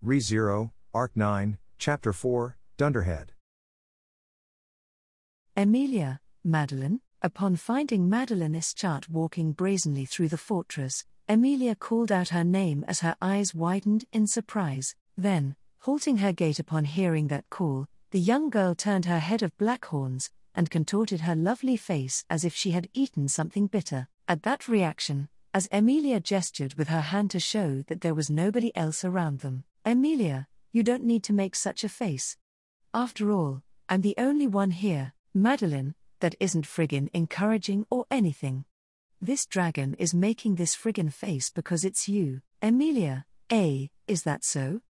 Re-Zero, Arc 9, Chapter 4, Dunderhead. Emilia, Madeline. Upon finding Madeline Ischat walking brazenly through the fortress, Emilia called out her name as her eyes widened in surprise. Then, halting her gait upon hearing that call, the young girl turned her head of black horns, and contorted her lovely face as if she had eaten something bitter. At that reaction, as Emilia gestured with her hand to show that there was nobody else around them, "Emilia, you don't need to make such a face. After all, I'm the only one here, Madeline, that isn't friggin' encouraging or anything. This dragon is making this friggin' face because it's you, Emilia, is that so?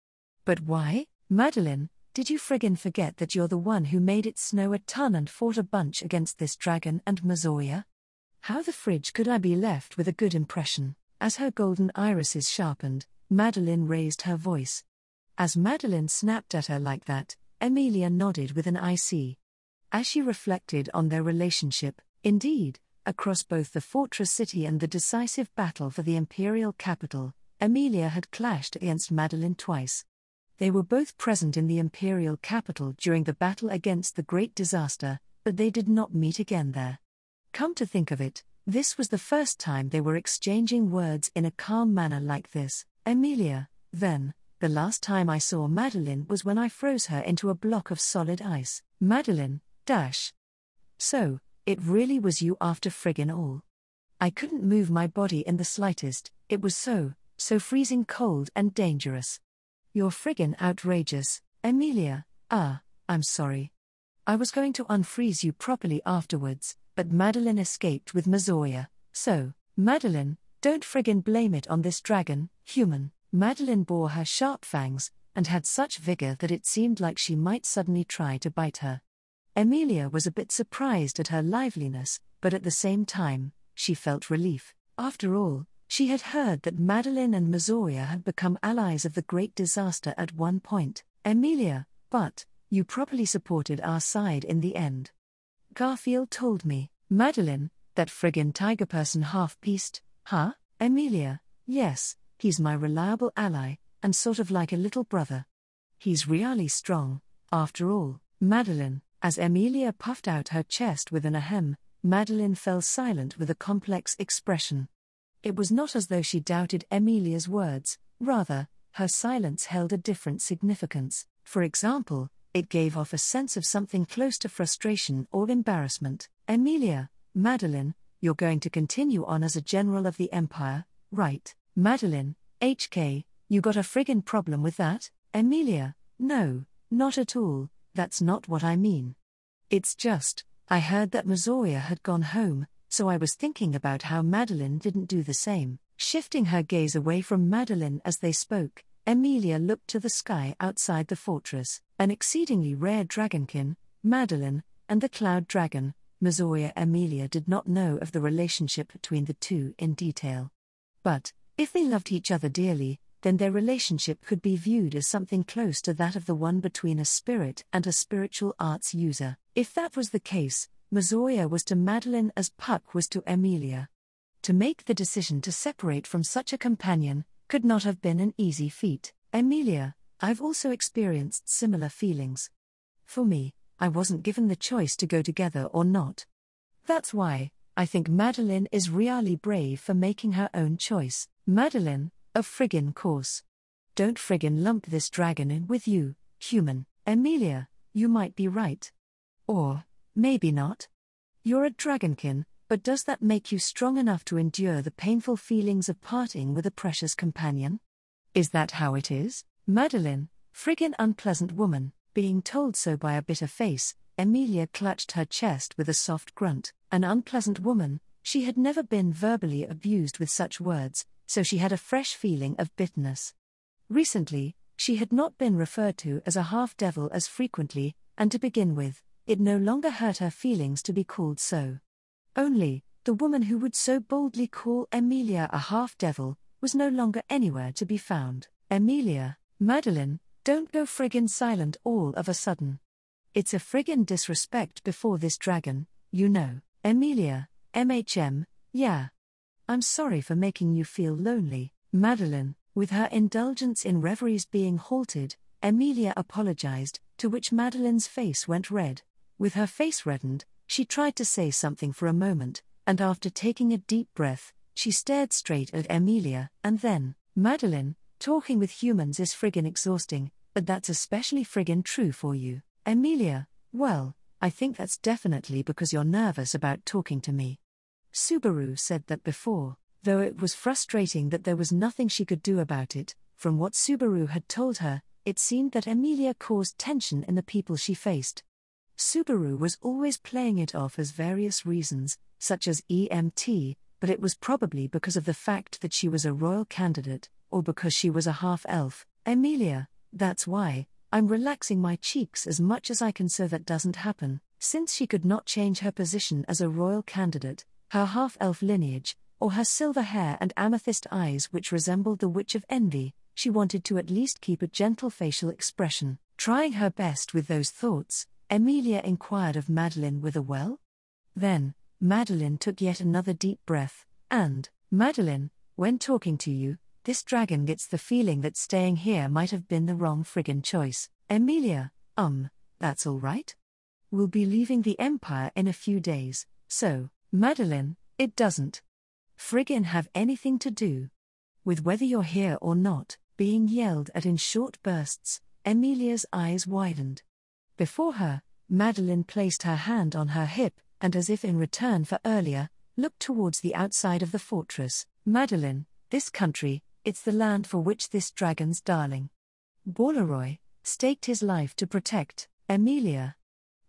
But why, Madeline, did you friggin' forget that you're the one who made it snow a ton and fought a bunch against this dragon and Mazoya? How the fridge could I be left with a good impression?" As her golden irises sharpened, Madeline raised her voice. As Madeline snapped at her like that, Emilia nodded with an I see. As she reflected on their relationship, indeed, across both the fortress city and the decisive battle for the imperial capital, Emilia had clashed against Madeline twice. They were both present in the imperial capital during the battle against the Great Disaster, but they did not meet again there. Come to think of it, this was the first time they were exchanging words in a calm manner like this. "Emilia, then, the last time I saw Madeline was when I froze her into a block of solid ice. Madeline, So, it really was you after friggin' all. I couldn't move my body in the slightest, it was so freezing cold and dangerous. You're friggin' outrageous, Emilia. I'm sorry. I was going to unfreeze you properly afterwards, but Madeline escaped with Mazoya, so, Madeline, don't friggin' blame it on this dragon, human." Madeline bore her sharp fangs, and had such vigor that it seemed like she might suddenly try to bite her. Emilia was a bit surprised at her liveliness, but at the same time, she felt relief. After all, she had heard that Madeline and Mazoya had become allies of the Great Disaster at one point. "Emilia, but, you properly supported our side in the end. Garfield told me." "Madeline, that friggin' tiger person half-pieced, huh?" "Emilia, yes, he's my reliable ally, and sort of like a little brother. He's really strong, after all." "Madeline." As Emilia puffed out her chest with an ahem, Madeline fell silent with a complex expression. It was not as though she doubted Emilia's words, rather, her silence held a different significance. For example, it gave off a sense of something close to frustration or embarrassment. "Emilia, Madeline, you're going to continue on as a general of the Empire, right?" "Madeline, HK, you got a friggin' problem with that?" "Emilia, no, not at all. That's not what I mean. It's just, I heard that Mazoya had gone home, so I was thinking about how Madeline didn't do the same." Shifting her gaze away from Madeline as they spoke, Emilia looked to the sky outside the fortress. An exceedingly rare dragonkin, Madeline, and the cloud dragon, Mazoya. Emilia did not know of the relationship between the two in detail. But, if they loved each other dearly, then their relationship could be viewed as something close to that of the one between a spirit and a spiritual arts user. If that was the case, Mazoya was to Madeline as Puck was to Emilia. To make the decision to separate from such a companion could not have been an easy feat. "Emilia, I've also experienced similar feelings. For me, I wasn't given the choice to go together or not. That's why, I think Madeline is really brave for making her own choice." "Madeline, of friggin' course. Don't friggin' lump this dragon in with you, human." "Emilia, you might be right. Or, maybe not. You're a dragonkin, but does that make you strong enough to endure the painful feelings of parting with a precious companion? Is that how it is?" "Madeline, friggin' unpleasant woman." Being told so by a bitter face, Emilia clutched her chest with a soft grunt. An unpleasant woman, she had never been verbally abused with such words, so she had a fresh feeling of bitterness. Recently, she had not been referred to as a half-devil as frequently, and to begin with, it no longer hurt her feelings to be called so. Only, the woman who would so boldly call Emilia a half-devil was no longer anywhere to be found. "Emilia, Madeline, don't go friggin' silent all of a sudden. It's a friggin' disrespect before this dragon, you know." "Emilia, yeah. I'm sorry for making you feel lonely." "Madeline, With her indulgence in reveries being halted, Emilia apologized, to which Madeline's face went red. With her face reddened, she tried to say something for a moment, and after taking a deep breath, she stared straight at Emilia, and then, Madeline, talking with humans is friggin' exhausting, but that's especially friggin' true for you, Emilia. Well, I think that's definitely because you're nervous about talking to me. Subaru said that before, though it was frustrating that there was nothing she could do about it. From what Subaru had told her, it seemed that Emilia caused tension in the people she faced. Subaru was always playing it off as various reasons, such as EMT, but it was probably because of the fact that she was a royal candidate, or because she was a half-elf. Emilia, that's why, I'm relaxing my cheeks as much as I can so that doesn't happen. Since she could not change her position as a royal candidate, her half-elf lineage, or her silver hair and amethyst eyes which resembled the Witch of Envy, she wanted to at least keep a gentle facial expression. Trying her best with those thoughts, Emilia inquired of Madeline with a well? Then, Madeline took yet another deep breath, and, Madeline, when talking to you, this dragon gets the feeling that staying here might have been the wrong friggin' choice. Emilia, that's all right? We'll be leaving the Empire in a few days, so, Madeline, it doesn't friggin' have anything to do with whether you're here or not. Being yelled at in short bursts, Emilia's eyes widened. Before her, Madeline placed her hand on her hip, and as if in return for earlier, looked towards the outside of the fortress. Madeline, this country, it's the land for which this dragon's darling Bauleroy staked his life to protect. Emilia.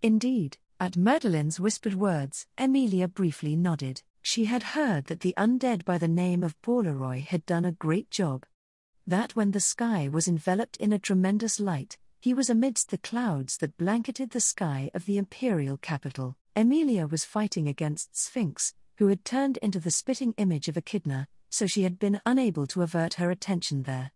Indeed, at Madeline's whispered words, Emilia briefly nodded. She had heard that the undead by the name of Bauleroy had done a great job. That when the sky was enveloped in a tremendous light, he was amidst the clouds that blanketed the sky of the imperial capital. Emilia was fighting against Sphinx, who had turned into the spitting image of Echidna, so she had been unable to avert her attention there.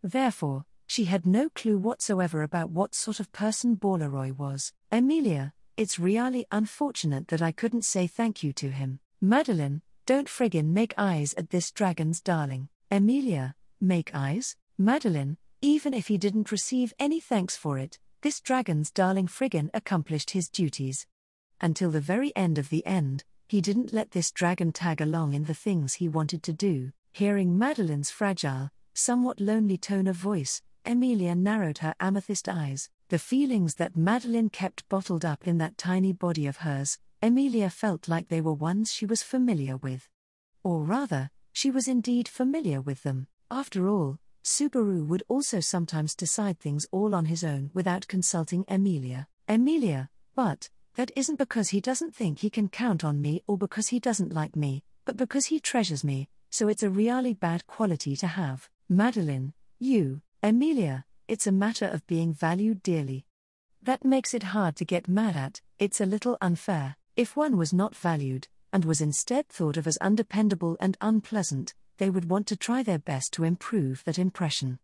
Therefore, she had no clue whatsoever about what sort of person Bauleroy was. Emilia, it's really unfortunate that I couldn't say thank you to him. Madeline, don't friggin' make eyes at this dragon's darling. Emilia, make eyes? Madeline, even if he didn't receive any thanks for it, this dragon's darling friggin' accomplished his duties. Until the very end of the end, he didn't let this dragon tag along in the things he wanted to do. Hearing Madeline's fragile, somewhat lonely tone of voice, Emilia narrowed her amethyst eyes. The feelings that Madeline kept bottled up in that tiny body of hers, Emilia felt like they were ones she was familiar with. Or rather, she was indeed familiar with them. After all, Subaru would also sometimes decide things all on his own without consulting Emilia. Emilia, but that isn't because he doesn't think he can count on me or because he doesn't like me, but because he treasures me, so it's a really bad quality to have. Madeline, you, Emilia, it's a matter of being valued dearly. That makes it hard to get mad at. It's a little unfair. If one was not valued, and was instead thought of as undependable and unpleasant, they would want to try their best to improve that impression.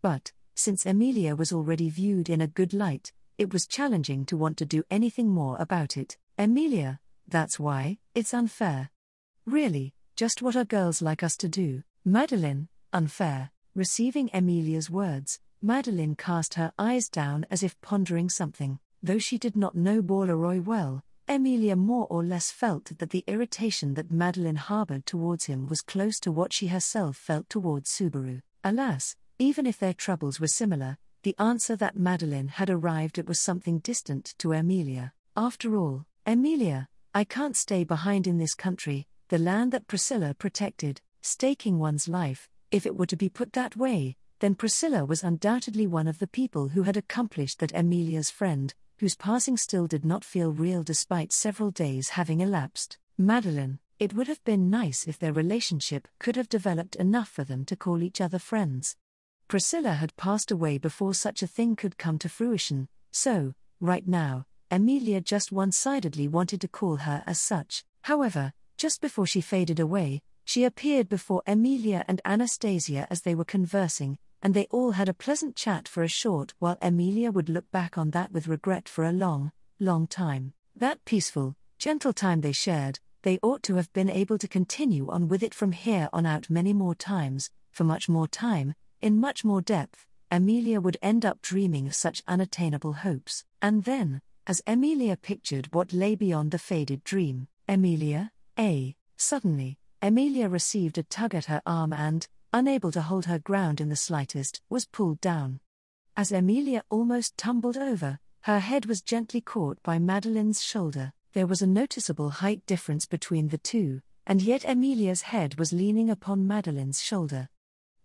But, since Emilia was already viewed in a good light, it was challenging to want to do anything more about it. Emilia, that's why, it's unfair. Really, just what are girls like us to do? Madeline, unfair. Receiving Emilia's words, Madeline cast her eyes down as if pondering something. Though she did not know Bauleroy well, Emilia more or less felt that the irritation that Madeline harbored towards him was close to what she herself felt towards Subaru. Alas, even if their troubles were similar, the answer that Madeline had arrived at was something distant to Emilia. After all, Emilia, I can't stay behind in this country, the land that Priscilla protected, staking one's life. If it were to be put that way, then Priscilla was undoubtedly one of the people who had accomplished that. Emilia's friend, whose passing still did not feel real despite several days having elapsed. Madeline, it would have been nice if their relationship could have developed enough for them to call each other friends. Priscilla had passed away before such a thing could come to fruition, so, right now, Emilia just one-sidedly wanted to call her as such. However, just before she faded away, she appeared before Emilia and Anastasia as they were conversing, and they all had a pleasant chat for a short while. Emilia would look back on that with regret for a long, long time. That peaceful, gentle time they shared, they ought to have been able to continue on with it from here on out many more times, for much more time, in much more depth, Emilia would end up dreaming of such unattainable hopes. And then, as Emilia pictured what lay beyond the faded dream, suddenly, Emilia received a tug at her arm and, unable to hold her ground in the slightest, was pulled down. As Emilia almost tumbled over, her head was gently caught by Madeline's shoulder. There was a noticeable height difference between the two, and yet Emilia's head was leaning upon Madeline's shoulder.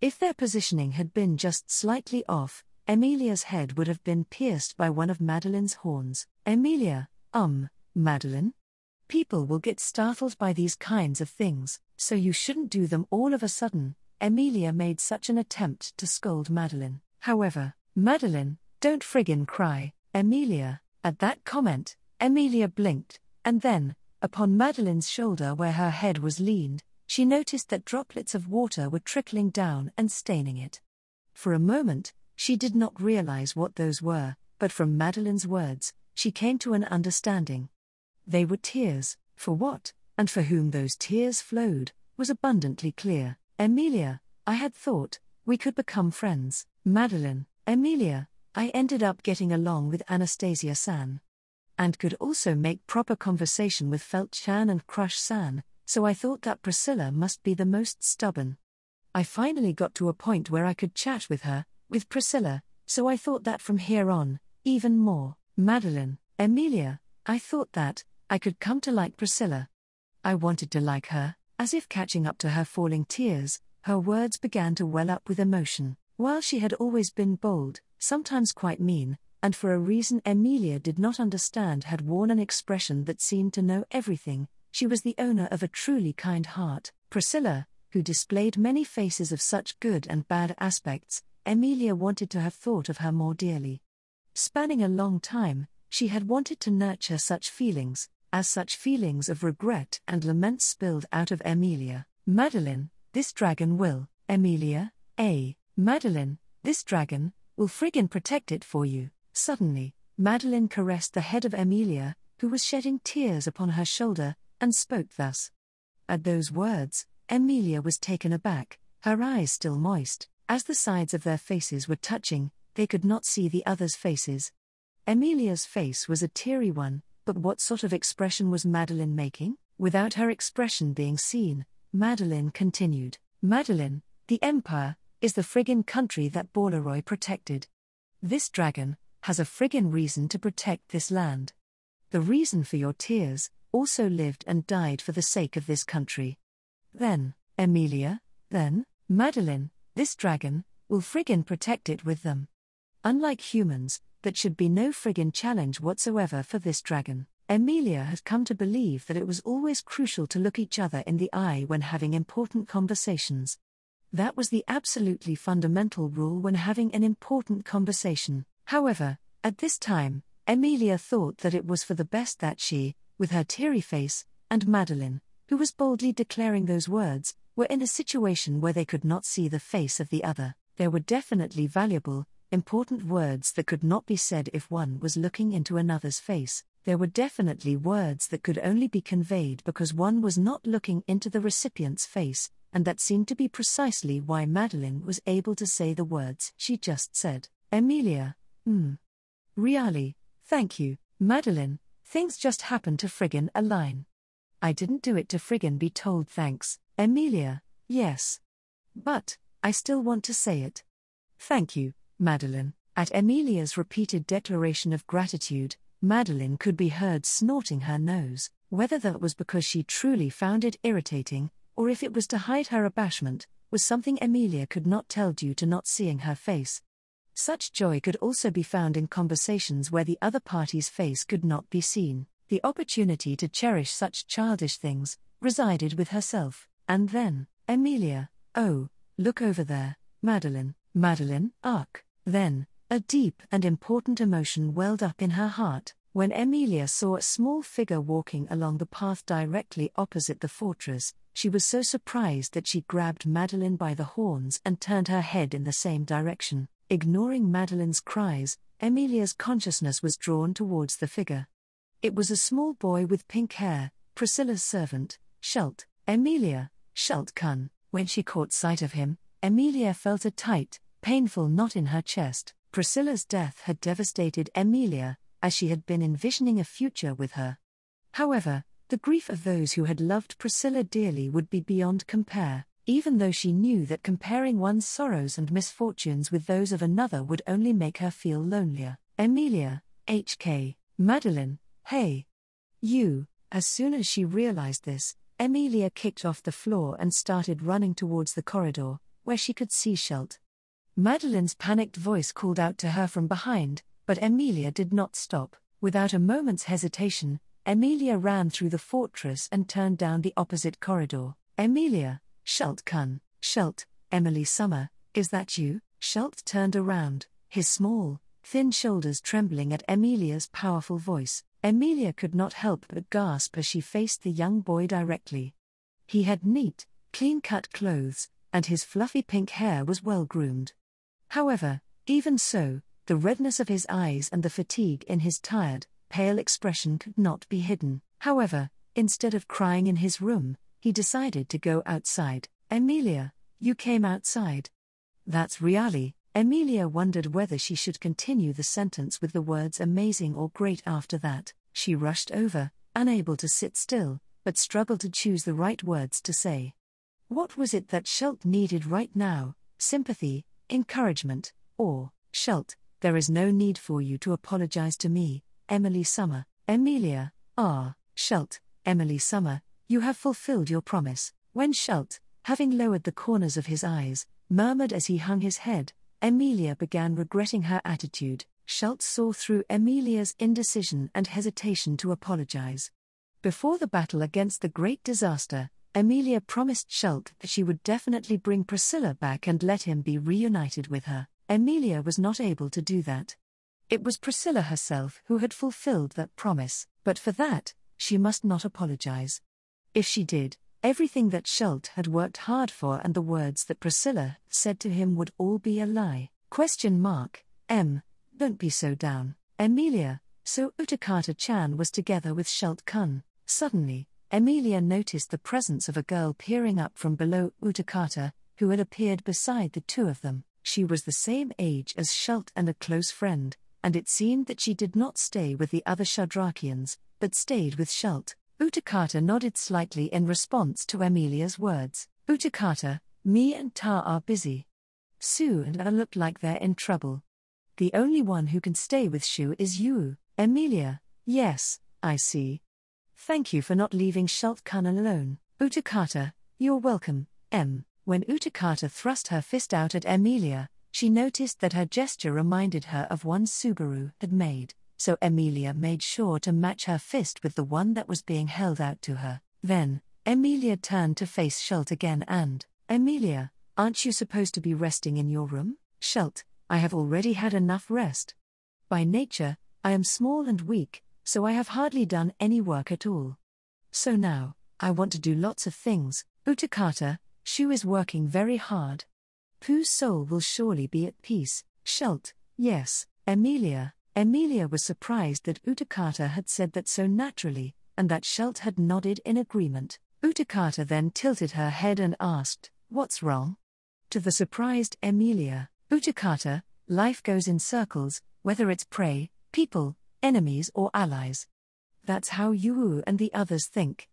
If their positioning had been just slightly off, Emilia's head would have been pierced by one of Madeline's horns. Emilia, Madeline? People will get startled by these kinds of things, so you shouldn't do them all of a sudden. Emilia made such an attempt to scold Madeline. However, Madeline, don't friggin' cry, Emilia. At that comment, Emilia blinked, and then, upon Madeline's shoulder where her head was leaned, she noticed that droplets of water were trickling down and staining it. For a moment, she did not realize what those were, but from Madeline's words, she came to an understanding. They were tears. For what, and for whom those tears flowed, was abundantly clear. Emilia, I had thought we could become friends. Madeline, Emilia, I ended up getting along with Anastasia-san. And could also make proper conversation with Felt-chan and Crush-san, so I thought that Priscilla must be the most stubborn. I finally got to a point where I could chat with her, with Priscilla, so I thought that from here on, even more. Madeline, Emilia, I thought that I could come to like Priscilla. I wanted to like her. As if catching up to her falling tears, her words began to well up with emotion. While she had always been bold, sometimes quite mean, and for a reason Emilia did not understand had worn an expression that seemed to know everything, she was the owner of a truly kind heart. Priscilla, who displayed many faces of such good and bad aspects, Emilia wanted to have thought of her more dearly. Spanning a long time, she had wanted to nurture such feelings, as such feelings of regret and lament spilled out of Emilia. Madeline, this dragon will, Emilia, Madeline, this dragon, will friggin' protect it for you. Suddenly, Madeline caressed the head of Emilia, who was shedding tears upon her shoulder, and spoke thus. At those words, Emilia was taken aback, her eyes still moist. As the sides of their faces were touching, they could not see the others' faces. Emilia's face was a teary one, but what sort of expression was Madeline making? Without her expression being seen, Madeline continued. Madeline, the Empire, is the friggin' country that Borleroy protected. This dragon has a friggin' reason to protect this land. The reason for your tears also lived and died for the sake of this country. Then, Emilia, then, Madeline, this dragon, will friggin' protect it with them. Unlike humans, that should be no friggin' challenge whatsoever for this dragon. Emilia had come to believe that it was always crucial to look each other in the eye when having important conversations. That was the absolutely fundamental rule when having an important conversation. However, at this time, Emilia thought that it was for the best that she, with her teary face, and Madeline, who was boldly declaring those words, were in a situation where they could not see the face of the other. There were definitely valuable, important words that could not be said if one was looking into another's face. There were definitely words that could only be conveyed because one was not looking into the recipient's face, and that seemed to be precisely why Madeline was able to say the words she just said. Emilia, really, thank you, Madeline, things just happened to friggin' align. I didn't do it to friggin' be told thanks. Emilia, yes. But, I still want to say it. Thank you, Madeline. At Emilia's repeated declaration of gratitude, Madeline could be heard snorting her nose. Whether that was because she truly found it irritating, or if it was to hide her abashment, was something Emilia could not tell due to not seeing her face. Such joy could also be found in conversations where the other party's face could not be seen. The opportunity to cherish such childish things resided with herself. And then, Emilia, oh, look over there, Madeline, arc. Then, a deep and important emotion welled up in her heart, when Emilia saw a small figure walking along the path directly opposite the fortress. She was so surprised that she grabbed Madeline by the horns and turned her head in the same direction. Ignoring Madeline's cries, Emilia's consciousness was drawn towards the figure. It was a small boy with pink hair, Priscilla's servant, Schult. Emilia, Schult-kun. When she caught sight of him, Emilia felt a tight, painful knot in her chest. Priscilla's death had devastated Emilia, as she had been envisioning a future with her. However, the grief of those who had loved Priscilla dearly would be beyond compare, even though she knew that comparing one's sorrows and misfortunes with those of another would only make her feel lonelier. Emilia, HK, Madeline, hey. You. As soon as she realized this, Emilia kicked off the floor and started running towards the corridor, where she could see Schult. Madeline's panicked voice called out to her from behind, but Emilia did not stop. Without a moment's hesitation, Emilia ran through the fortress and turned down the opposite corridor. Emilia, Schult-kun. Schult, Emily Summer, is that you? Schult turned around, his small, thin shoulders trembling at Emilia's powerful voice. Emilia could not help but gasp as she faced the young boy directly. He had neat, clean-cut clothes, and his fluffy pink hair was well-groomed. However, even so, the redness of his eyes and the fatigue in his tired, pale expression could not be hidden. However, instead of crying in his room, he decided to go outside. Emilia, you came outside. That's really. Emilia wondered whether she should continue the sentence with the words amazing or great after that. She rushed over, unable to sit still, but struggled to choose the right words to say. What was it that Schult needed right now? Sympathy, encouragement, or, Schult, there is no need for you to apologize to me, Emily Summer. Emilia, Schult, Emily Summer, you have fulfilled your promise. When Schult, having lowered the corners of his eyes, murmured as he hung his head, Emilia began regretting her attitude. Schult saw through Emilia's indecision and hesitation to apologize. Before the battle against the great disaster, Emilia promised Schult that she would definitely bring Priscilla back and let him be reunited with her. Emilia was not able to do that. It was Priscilla herself who had fulfilled that promise, but for that, she must not apologize. If she did, everything that Schult had worked hard for and the words that Priscilla said to him would all be a lie. Don't be so down. Emilia, so Utakata-chan was together with Schult-kun. Suddenly, Emilia noticed the presence of a girl peering up from below Utakata, who had appeared beside the two of them. She was the same age as Schult and a close friend, and it seemed that she did not stay with the other Shadrakians, but stayed with Schult. Utakata nodded slightly in response to Emilia's words. Utakata, me and Ta are busy. Sue and I look like they're in trouble. The only one who can stay with Shu is you. Emilia, yes, I see. Thank you for not leaving Schult-kun alone. Utakata, you're welcome, When Utakata thrust her fist out at Emilia, she noticed that her gesture reminded her of one Subaru had made, so Emilia made sure to match her fist with the one that was being held out to her. Then, Emilia turned to face Schult again and, Emilia, aren't you supposed to be resting in your room? Schult, I have already had enough rest. By nature, I am small and weak, so I have hardly done any work at all. So now, I want to do lots of things. Utakata, Shu is working very hard. Pooh's soul will surely be at peace. Schult, yes. Emilia was surprised that Utakata had said that so naturally, and that Schult had nodded in agreement. Utakata then tilted her head and asked, what's wrong? To the surprised Emilia, Utakata, life goes in circles, whether it's prey, people, enemies or allies. That's how Yu and the others think.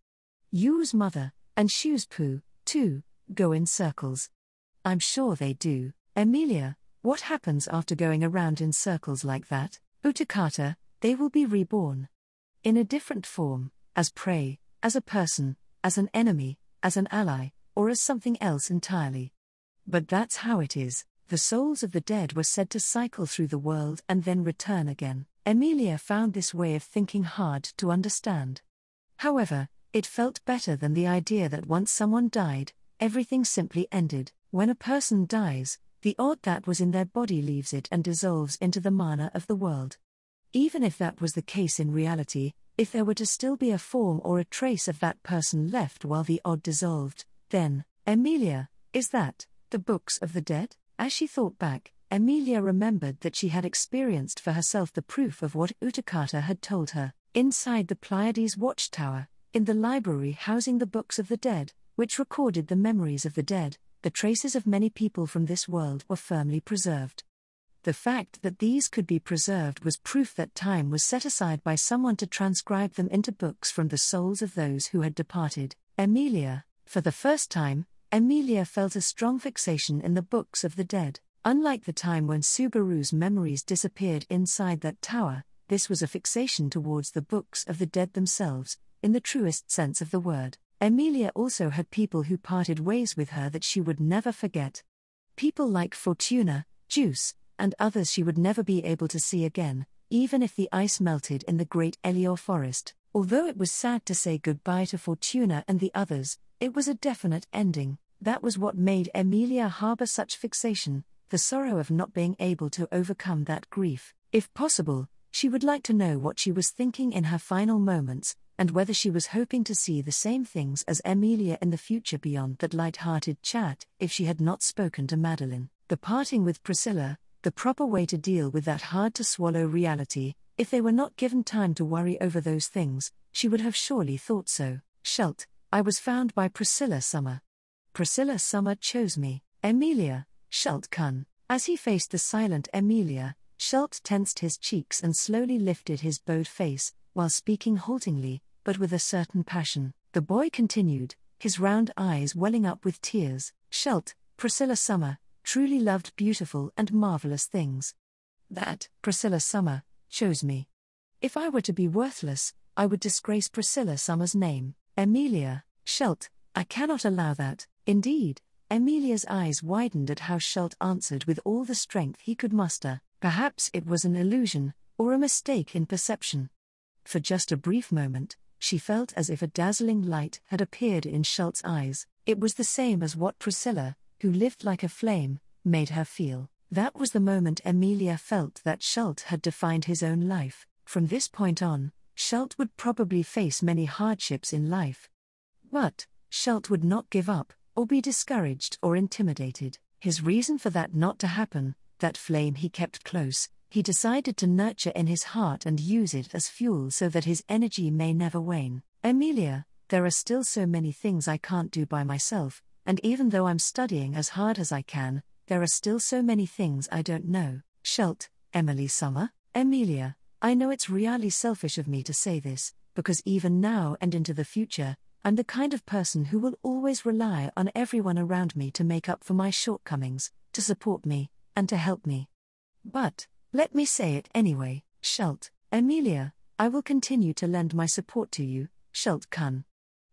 Yu's mother, and Shu's Pooh, too, go in circles. I'm sure they do. Emilia, what happens after going around in circles like that? Utakata, they will be reborn. In a different form, as prey, as a person, as an enemy, as an ally, or as something else entirely. But that's how it is. The souls of the dead were said to cycle through the world and then return again. Emilia found this way of thinking hard to understand. However, it felt better than the idea that once someone died, everything simply ended. When a person dies, the odd that was in their body leaves it and dissolves into the mana of the world. Even if that was the case in reality, if there were to still be a form or a trace of that person left while the odd dissolved, then, Emilia, is that the books of the dead? As she thought back, Emilia remembered that she had experienced for herself the proof of what Utakata had told her, inside the Pleiades watchtower, in the library housing the books of the dead, which recorded the memories of the dead. the traces of many people from this world were firmly preserved. The fact that these could be preserved was proof that time was set aside by someone to transcribe them into books from the souls of those who had departed. Emilia, for the first time, Emilia felt a strong fixation in the books of the dead. Unlike the time when Subaru's memories disappeared inside that tower, this was a fixation towards the books of the dead themselves, in the truest sense of the word. Emilia also had people who parted ways with her that she would never forget. People like Fortuna, Juice, and others she would never be able to see again, even if the ice melted in the great Elior forest. Although it was sad to say goodbye to Fortuna and the others, it was a definite ending. That was what made Emilia harbor such fixation, the sorrow of not being able to overcome that grief. If possible, she would like to know what she was thinking in her final moments, and whether she was hoping to see the same things as Emilia in the future beyond that light-hearted chat. If she had not spoken to Madeline, the parting with Priscilla, the proper way to deal with that hard-to-swallow reality, if they were not given time to worry over those things, she would have surely thought so. Shalt, I was found by Priscilla Summer. Priscilla Summer chose me. Emilia, Shalt Kun. As he faced the silent Emilia, Shalt tensed his cheeks and slowly lifted his bowed face, while speaking haltingly, but with a certain passion. The boy continued, his round eyes welling up with tears. Shalt, Priscilla Summer, truly loved beautiful and marvelous things. That, Priscilla Summer, chose me. If I were to be worthless, I would disgrace Priscilla Summer's name. Emilia, Shalt, I cannot allow that. Indeed, Emilia's eyes widened at how Shalt answered with all the strength he could muster. Perhaps it was an illusion, or a mistake in perception. For just a brief moment, she felt as if a dazzling light had appeared in Shalt's eyes. It was the same as what Priscilla, who lived like a flame, made her feel. That was the moment Emilia felt that Shalt had defined his own life. From this point on, Shalt would probably face many hardships in life. But Shalt would not give up, or be discouraged or intimidated. His reason for that not to happen, that flame he kept close, he decided to nurture in his heart and use it as fuel so that his energy may never wane. Emilia, there are still so many things I can't do by myself, and even though I'm studying as hard as I can, there are still so many things I don't know. Shalt, Emily Summer, Emilia, I know it's really selfish of me to say this, because even now and into the future, I'm the kind of person who will always rely on everyone around me to make up for my shortcomings, to support me, and to help me. But, let me say it anyway, Shalt, Emilia, I will continue to lend my support to you, Shalt Kun.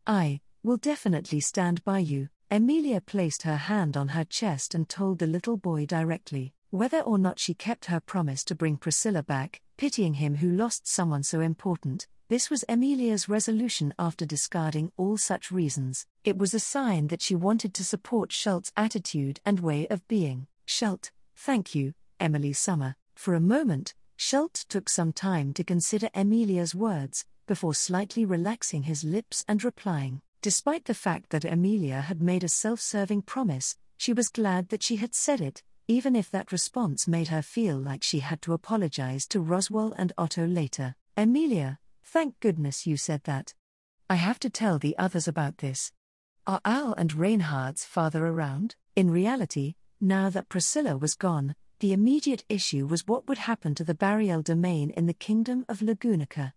I will definitely stand by you. Emilia placed her hand on her chest and told the little boy directly, whether or not she kept her promise to bring Priscilla back, pitying him who lost someone so important. This was Emilia's resolution after discarding all such reasons. It was a sign that she wanted to support Shalt's attitude and way of being. Shalt, thank you, Emily Summer. For a moment, Shalt took some time to consider Emilia's words, before slightly relaxing his lips and replying. Despite the fact that Emilia had made a self-serving promise, she was glad that she had said it, even if that response made her feel like she had to apologize to Roswell and Otto later. Emilia, thank goodness you said that. I have to tell the others about this. Are Al and Reinhard's father around? In reality, now that Priscilla was gone, the immediate issue was what would happen to the Bariel domain in the kingdom of Lagunica.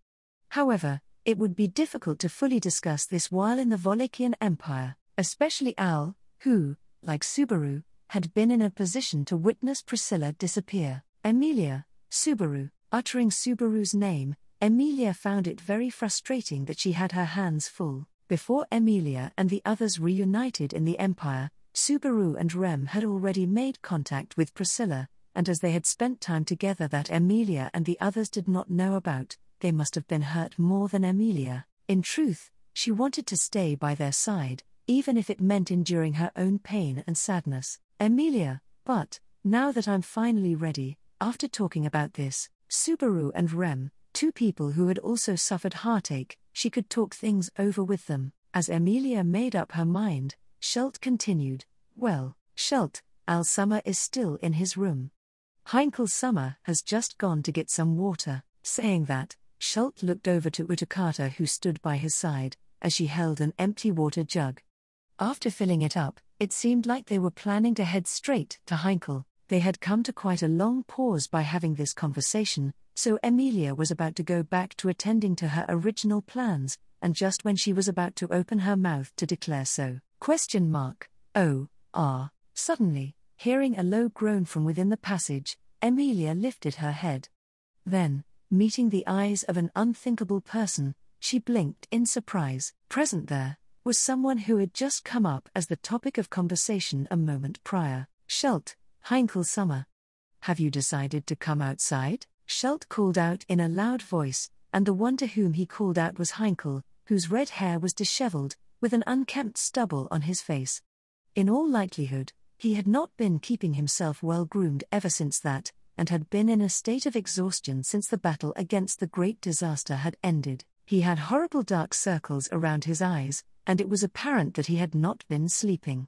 However, it would be difficult to fully discuss this while in the Volakian Empire, especially Al, who, like Subaru, had been in a position to witness Priscilla disappear. Emilia, Subaru. Uttering Subaru's name, Emilia found it very frustrating that she had her hands full. Before Emilia and the others reunited in the Empire, Subaru and Rem had already made contact with Priscilla, and as they had spent time together that Emilia and the others did not know about, they must have been hurt more than Emilia. In truth, she wanted to stay by their side, even if it meant enduring her own pain and sadness. Emilia, but, now that I'm finally ready, after talking about this, Subaru and Rem, two people who had also suffered heartache, she could talk things over with them. As Emilia made up her mind, Shalt continued, well, Shalt, Al Summer is still in his room. Heinkel Summer has just gone to get some water. Saying that, Shalt looked over to Utakata who stood by his side, as she held an empty water jug. After filling it up, it seemed like they were planning to head straight to Heinkel. They had come to quite a long pause by having this conversation, so Emilia was about to go back to attending to her original plans, and just when she was about to open her mouth to declare so, suddenly, hearing a low groan from within the passage, Emilia lifted her head. Then, meeting the eyes of an unthinkable person, she blinked in surprise. Present there was someone who had just come up as the topic of conversation a moment prior. Schult, Heinkel Summer. Have you decided to come outside? Schult called out in a loud voice, and the one to whom he called out was Heinkel, whose red hair was disheveled, with an unkempt stubble on his face. In all likelihood, he had not been keeping himself well groomed ever since that, and had been in a state of exhaustion since the battle against the great disaster had ended. He had horrible dark circles around his eyes, and it was apparent that he had not been sleeping.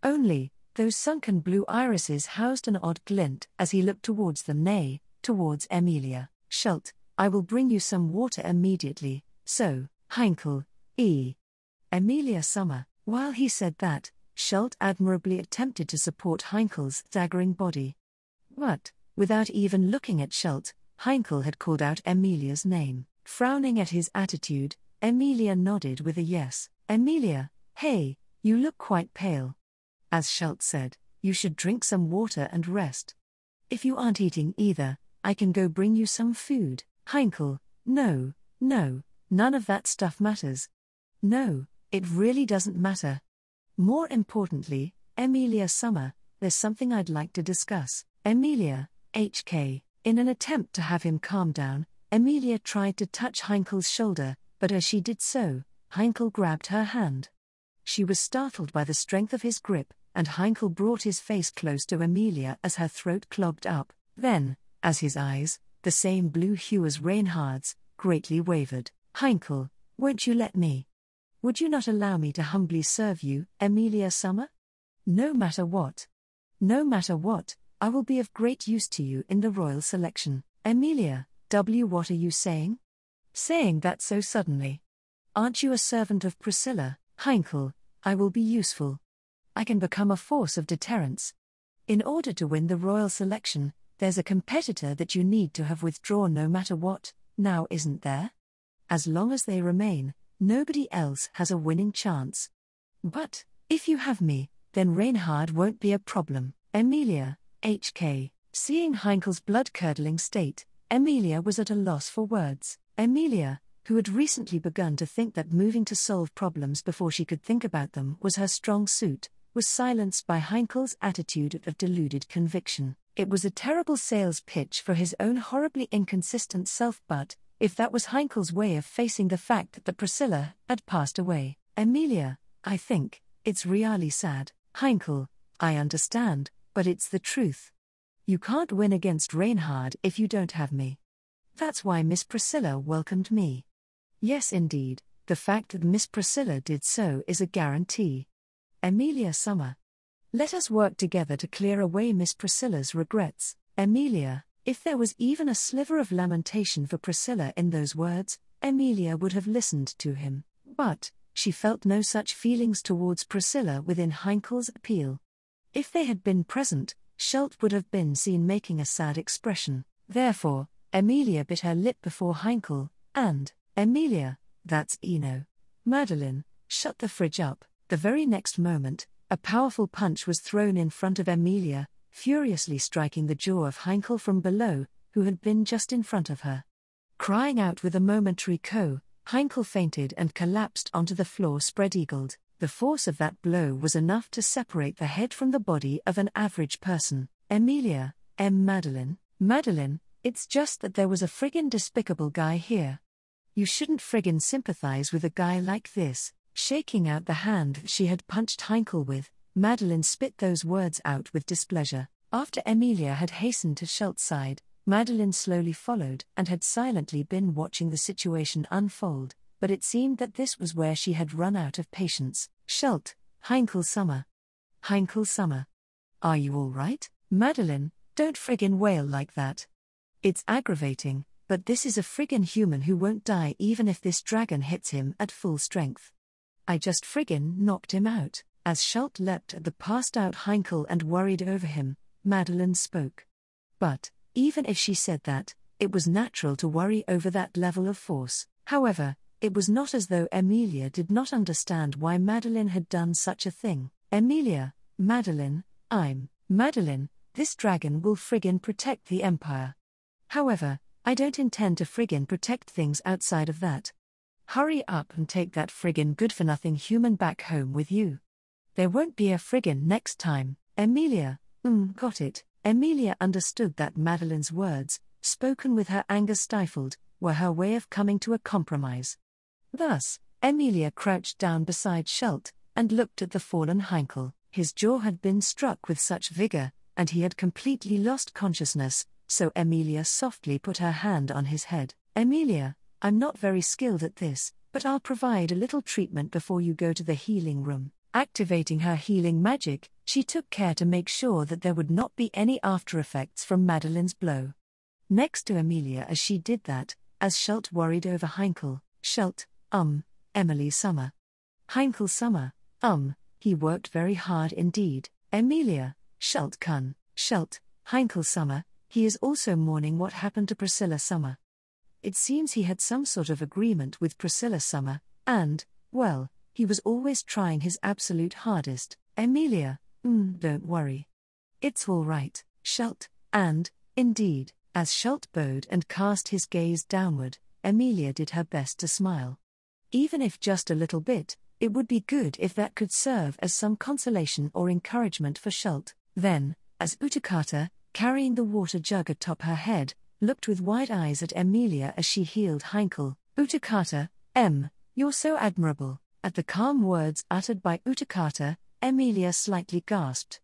Only, those sunken blue irises housed an odd glint as he looked towards them, nay, towards Emilia. Schult, I will bring you some water immediately, so, Heinkel, Emilia Summer. While he said that, Schult admirably attempted to support Heinkel's staggering body. But, without even looking at Schult, Heinkel had called out Emilia's name. Frowning at his attitude, Emilia nodded with a yes. Emilia, hey, you look quite pale. As Schult said, you should drink some water and rest. If you aren't eating either, I can go bring you some food. Heinkel, no, none of that stuff matters. No, it really doesn't matter. More importantly, Emilia Summer, there's something I'd like to discuss. Emilia, HK. In an attempt to have him calm down, Emilia tried to touch Heinkel's shoulder, but as she did so, Heinkel grabbed her hand. She was startled by the strength of his grip, and Heinkel brought his face close to Emilia as her throat clogged up. Then, as his eyes, the same blue hue as Reinhard's, greatly wavered, Heinkel, won't you let me? Would you not allow me to humbly serve you, Emilia Summer? No matter what, I will be of great use to you in the royal selection. Emilia, what are you saying? Saying that so suddenly? Aren't you a servant of Priscilla? Heinkel, I will be useful. I can become a force of deterrence. In order to win the royal selection, there's a competitor that you need to have withdrawn no matter what, now isn't there? As long as they remain, nobody else has a winning chance. But, if you have me, then Reinhard won't be a problem. Emilia, HK. Seeing Heinkel's blood-curdling state, Emilia was at a loss for words. Emilia, who had recently begun to think that moving to solve problems before she could think about them was her strong suit, was silenced by Heinkel's attitude of deluded conviction. It was a terrible sales pitch for his own horribly inconsistent self, but, if that was Heinkel's way of facing the fact that Priscilla had passed away, Emilia, I think, it's really sad. Heinkel, I understand, but it's the truth. You can't win against Reinhard if you don't have me. That's why Miss Priscilla welcomed me. Yes, indeed, the fact that Miss Priscilla did so is a guarantee. Emilia Summer. Let us work together to clear away Miss Priscilla's regrets. Emilia, if there was even a sliver of lamentation for Priscilla in those words, Emilia would have listened to him. But, she felt no such feelings towards Priscilla within Heinkel's appeal. If they had been present, Schult would have been seen making a sad expression. Therefore, Emilia bit her lip before Heinkel, and, Emilia, that's Eno. Madeleine, shut the fridge up. The very next moment, a powerful punch was thrown in front of Emilia, furiously striking the jaw of Heinkel from below, who had been just in front of her. Crying out with a momentary Heinkel fainted and collapsed onto the floor spread-eagled. The force of that blow was enough to separate the head from the body of an average person. Emilia, Madeleine, it's just that there was a friggin' despicable guy here. You shouldn't friggin' sympathize with a guy like this. Shaking out the hand she had punched Heinkel with, Madeleine spit those words out with displeasure. After Emilia had hastened to Schult's side, Madeleine slowly followed and had silently been watching the situation unfold, but it seemed that this was where she had run out of patience. Schult, Heinkel Summer. Are you all right? Madeleine, don't friggin' wail like that. It's aggravating, but this is a friggin' human who won't die even if this dragon hits him at full strength. I just friggin' knocked him out. As Schult leapt at the passed-out Heinkel and worried over him, Madeleine spoke. But, even if she said that, it was natural to worry over that level of force. However, it was not as though Emilia did not understand why Madeleine had done such a thing. Emilia, Madeleine, Madeleine, this dragon will friggin' protect the Empire. However, I don't intend to friggin' protect things outside of that. Hurry up and take that friggin' good-for-nothing human back home with you. There won't be a friggin' next time, Emilia. Got it. Emilia understood that Madeleine's words, spoken with her anger stifled, were her way of coming to a compromise. Thus, Emilia crouched down beside Schult, and looked at the fallen Heinkel. His jaw had been struck with such vigor, and he had completely lost consciousness, so Emilia softly put her hand on his head. Emilia, I'm not very skilled at this, but I'll provide a little treatment before you go to the healing room. Activating her healing magic, she took care to make sure that there would not be any after-effects from Madeleine's blow. Next to Emilia as she did that, as Schult worried over Heinkel, Schult, Emily Summer. Heinkel Summer, he worked very hard indeed. Emilia, Schult Heinkel Summer, he is also mourning what happened to Priscilla Summer. It seems he had some sort of agreement with Priscilla Summer, and, well, he was always trying his absolute hardest. Emilia, don't worry. It's all right, Schult, and, indeed, as Schult bowed and cast his gaze downward, Emilia did her best to smile. Even if just a little bit, it would be good if that could serve as some consolation or encouragement for Schult. Then, as Utakata, carrying the water jug atop her head, looked with wide eyes at Emilia as she healed Heinkel, Utakata, you're so admirable. At the calm words uttered by Utakata, Emilia slightly gasped.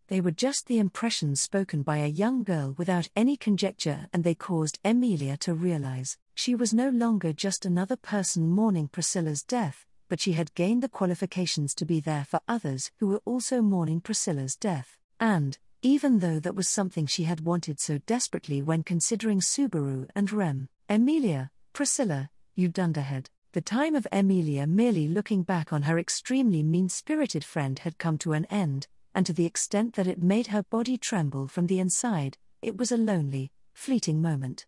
They were just the impressions spoken by a young girl without any conjecture, and they caused Emilia to realize she was no longer just another person mourning Priscilla's death, but she had gained the qualifications to be there for others who were also mourning Priscilla's death. And, even though that was something she had wanted so desperately when considering Subaru and Rem, Emilia, Priscilla, you dunderhead. The time of Emilia merely looking back on her extremely mean-spirited friend had come to an end, and to the extent that it made her body tremble from the inside, it was a lonely, fleeting moment.